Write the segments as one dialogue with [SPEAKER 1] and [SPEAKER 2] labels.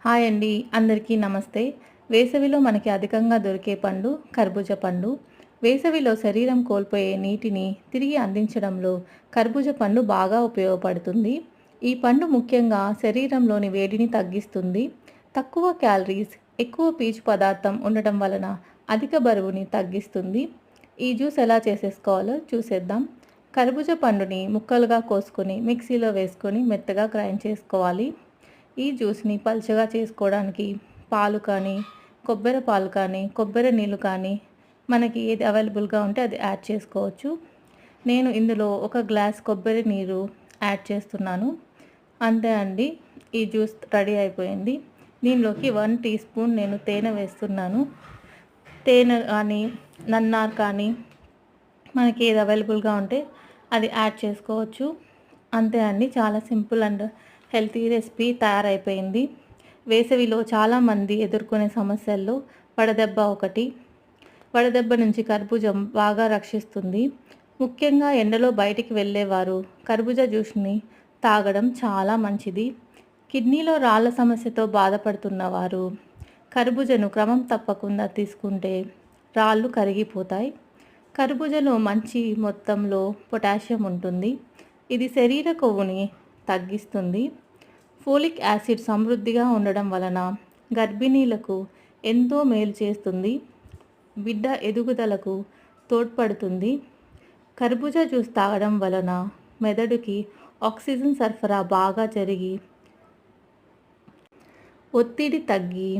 [SPEAKER 1] Hi అండి, అందరికీ నమస్తే. వేసవిలో మనకి అధికంగా దొరికే పండు కర్బూజా పండు. వేసవిలో శరీరం కోల్పోయే నీటిని తిరిగి అందించడంలో కర్బూజా పండు బాగా ఉపయోగపడుతుంది. ఈ పండు ముఖ్యంగా శరీరంలోని వేడిని తగ్గిస్తుంది. తక్కువ క్యాలరీస్, ఎక్కువ పీచు పదార్థం ఉండటం వలన అధిక బరువుని తగ్గిస్తుంది. ఈ జ్యూస్ ఎలా చేసేసుకోవాలో చూసేద్దాం. కర్బూజా పండుని ముక్కలుగా కోసుకొని మిక్సీలో వేసుకొని మెత్తగా గ్రైండ్ చేసుకోవాలి. ఈ జ్యూస్ని పల్చగా చేసుకోవడానికి పాలు కానీ, కొబ్బరి పాలు కానీ, కొబ్బరి నీళ్ళు కానీ మనకి ఏది అవైలబుల్గా ఉంటే అది యాడ్ చేసుకోవచ్చు. నేను ఇందులో ఒక గ్లాస్ కొబ్బరి నీరు యాడ్ చేస్తున్నాను. అంతే అండి, ఈ జ్యూస్ రెడీ అయిపోయింది. దీనిలోకి 1 టీ స్పూన్ నేను తేనె వేస్తున్నాను. తేనె కానీ, నన్నార్ కానీ మనకి ఏది అవైలబుల్గా ఉంటే అది యాడ్ చేసుకోవచ్చు. అంతే అండి, చాలా సింపుల్ అండ్ హెల్తీ రెసిపీ తయారైపోయింది. వేసవిలో చాలామంది ఎదుర్కొనే సమస్యల్లో వడదెబ్బ ఒకటి. వడదెబ్బ నుంచి కర్బూజం బాగా రక్షిస్తుంది. ముఖ్యంగా ఎండలో బయటికి వెళ్ళేవారు కర్బూజా జ్యూస్ని తాగడం చాలా మంచిది. కిడ్నీలో రాళ్ళ సమస్యతో బాధపడుతున్నవారు కర్బూజను క్రమం తప్పకుండా తీసుకుంటే రాళ్ళు కరిగిపోతాయి. కర్బూజలో మంచి మొత్తంలో పొటాషియం ఉంటుంది. ఇది శరీర కొవ్వుని తగ్గిస్తుంది. ఫోలిక్ యాసిడ్ సమృద్ధిగా ఉండడం వలన గర్భిణీలకు ఎంతో మేలు చేస్తుంది. బిడ్డ ఎదుగుదలకు తోడ్పడుతుంది. కర్బూజా జ్యూస్ తాగడం వలన మెదడుకి ఆక్సిజన్ సరఫరా బాగా జరిగి ఒత్తిడి తగ్గి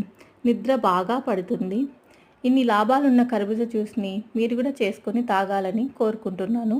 [SPEAKER 1] నిద్ర బాగా పడుతుంది. ఇన్ని లాభాలున్న కర్బూజా జ్యూస్ని మీరు కూడా చేసుకొని తాగాలని కోరుకుంటున్నాను.